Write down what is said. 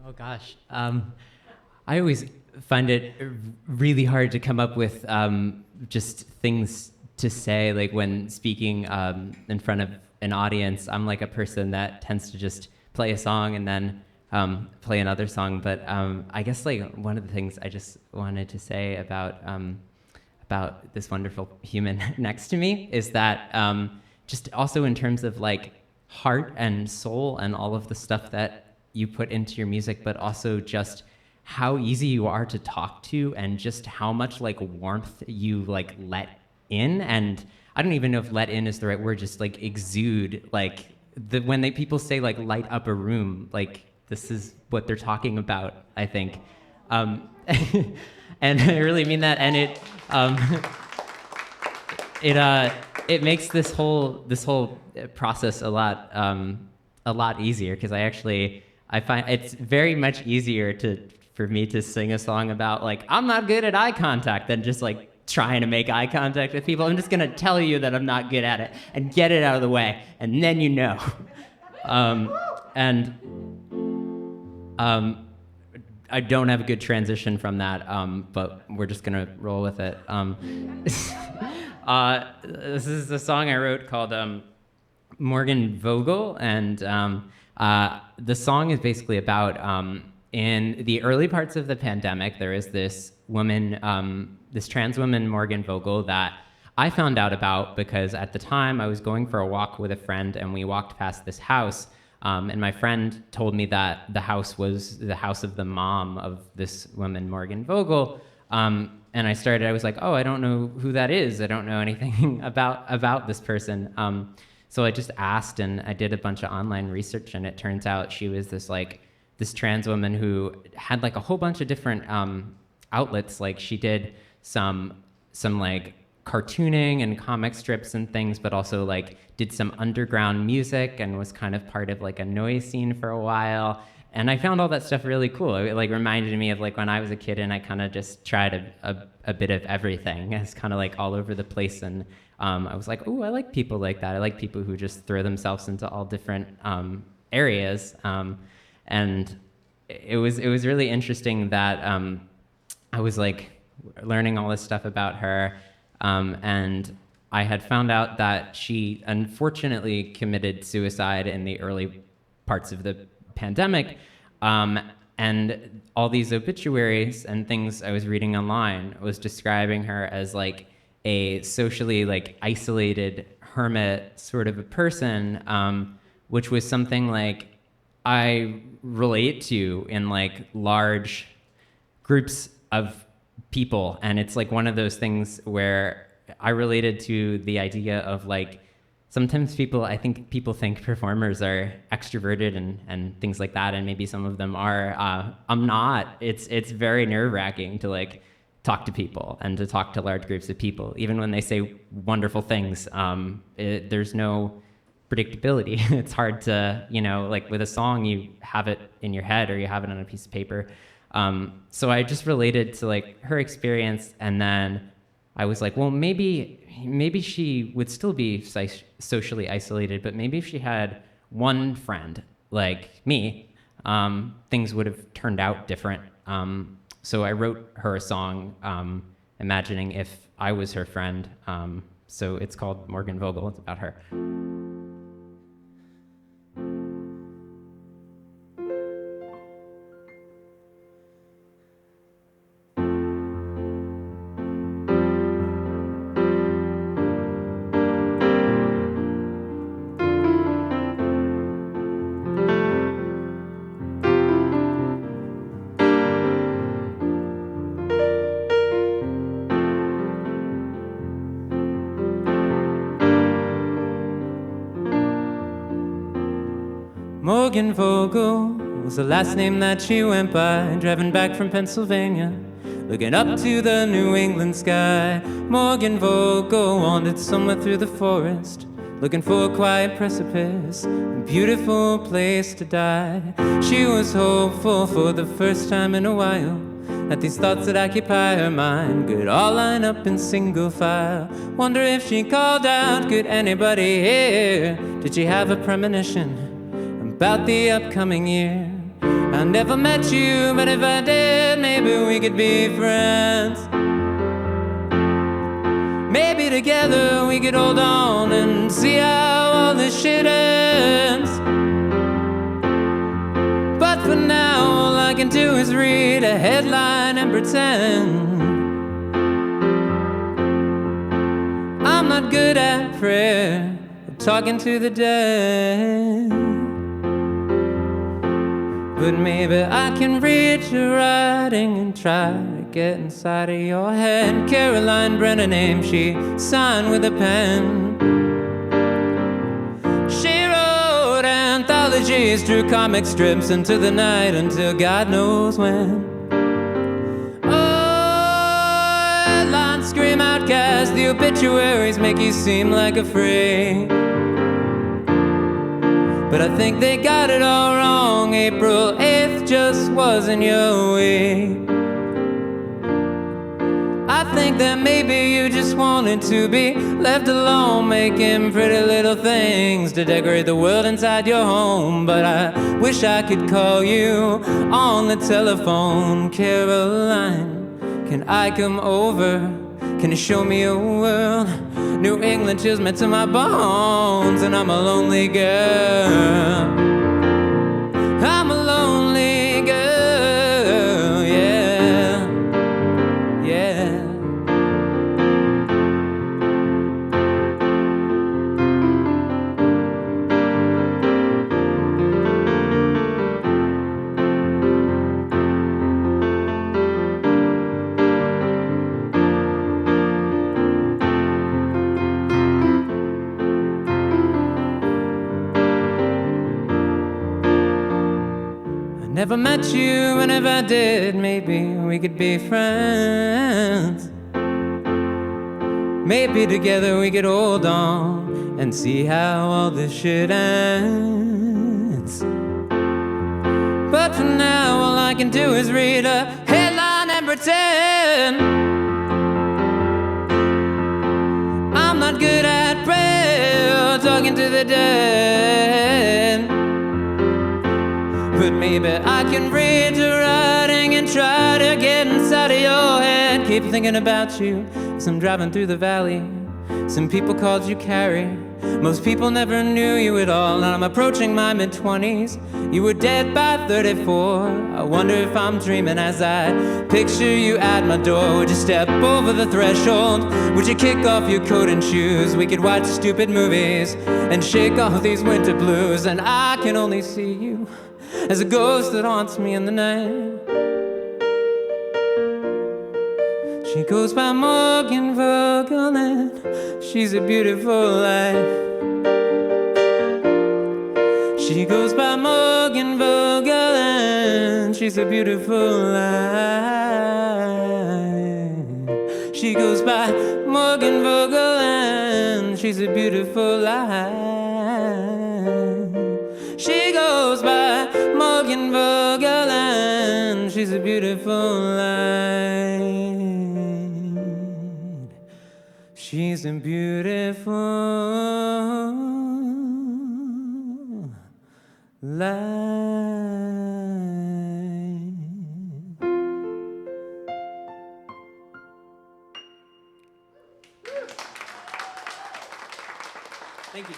Oh gosh, I always find it really hard to come up with just things to say, like when speaking in front of an audience. I'm like a person that tends to just play a song and then play another song. But I guess like one of the things I just wanted to say about this wonderful human next to me is that just also in terms of like heart and soul and all of the stuff that you put into your music, but also just how easy you are to talk to and just how much like warmth you like let in. And I don't even know if let in is the right word, just like exude, like when people say like light up a room, like this is what they're talking about, I think. And I really mean that. And it makes this whole process a lot easier, because I find it's very much easier for me to sing a song about like I'm not good at eye contact than just like trying to make eye contact with people. I'm just gonna tell you that I'm not good at it and get it out of the way, and then you know. I don't have a good transition from that, but we're just gonna roll with it. This is a song I wrote called Morgan Vogel, and the song is basically about in the early parts of the pandemic, there is this woman, this trans woman, Morgan Vogel, that I found out about because at the time I was going for a walk with a friend and we walked past this house, and my friend told me that the house was the house of the mom of this woman, Morgan Vogel. And I was like, oh, I don't know who that is. I don't know anything about this person. So I just asked, and I did a bunch of online research, and it turns out she was this trans woman who had like a whole bunch of different outlets. Like she did some like cartooning and comic strips and things, but also like did some underground music and was kind of part of like a noise scene for a while. And I found all that stuff really cool. It like reminded me of like when I was a kid and I kind of just tried a bit of everything. It's kind of like all over the place. And I was like, oh, I like people like that. I like people who just throw themselves into all different areas. And it was really interesting that I was like learning all this stuff about her. And I had found out that she unfortunately committed suicide in the early parts of the pandemic, and all these obituaries and things I was reading online was describing her as like a socially like isolated hermit sort of a person, which was something like I relate to in like large groups of people. And it's like one of those things where I related to the idea of like, sometimes I think people think performers are extroverted and things like that, and maybe some of them are. I'm not. It's very nerve-wracking to like talk to people and to talk to large groups of people, even when they say wonderful things. There's no predictability. It's hard to, like with a song, you have it in your head or you have it on a piece of paper. So I just related to like her experience, and then I was like, well, maybe she would still be socially isolated, but maybe if she had one friend like me, things would have turned out different. So I wrote her a song, imagining if I was her friend. So it's called Morgan Vogel. It's about her. Morgan Vogel was the last name that she went by, driving back from Pennsylvania, looking up to the New England sky. Morgan Vogel wandered somewhere through the forest, looking for a quiet precipice, a beautiful place to die. She was hopeful for the first time in a while that these thoughts that occupy her mind could all line up in single file. Wonder if she called out, could anybody hear? Did she have a premonition about the upcoming year? I never met you, but if I did, maybe we could be friends. Maybe together we could hold on and see how all this shit ends. But for now, all I can do is read a headline and pretend. I'm not good at prayer or talking to the dead. But maybe I can read your writing and try to get inside of your head. Caroline Brennan name she signed with a pen. She wrote anthologies, drew comic strips into the night until God knows when. Oh, headlines scream outcast, the obituaries make you seem like a freak. But I think they got it all wrong. April 8th just wasn't your week. I think that maybe you just wanted to be left alone, making pretty little things to decorate the world inside your home. But I wish I could call you on the telephone. Caroline, can I come over? Can you show me a world? New England chills me to my bones, and I'm a lonely girl. I'm a lonely girl, yeah, yeah. Never met you, and if I did, maybe we could be friends. Maybe together we could hold on and see how all this shit ends. But for now, all I can do is read a headline and pretend. I'm not good at prayer or talking to the dead. But maybe I can read your writing and try to get inside of your head. Keep thinking about you as I'm driving through the valley. Some people called you Carrie. Most people never knew you at all. And I'm approaching my mid-20s. You were dead by 34. I wonder if I'm dreaming as I picture you at my door. Would you step over the threshold? Would you kick off your coat and shoes? We could watch stupid movies and shake off these winter blues. And I can only see you as a ghost that haunts me in the night. She goes by Morgan Vogel and she's a beautiful life. She goes by Morgan Vogel and she's a beautiful life. She goes by Morgan Vogel and she's a beautiful life. She goes by Morgan Vogel and she's a beautiful light. She's a beautiful light. Thank you.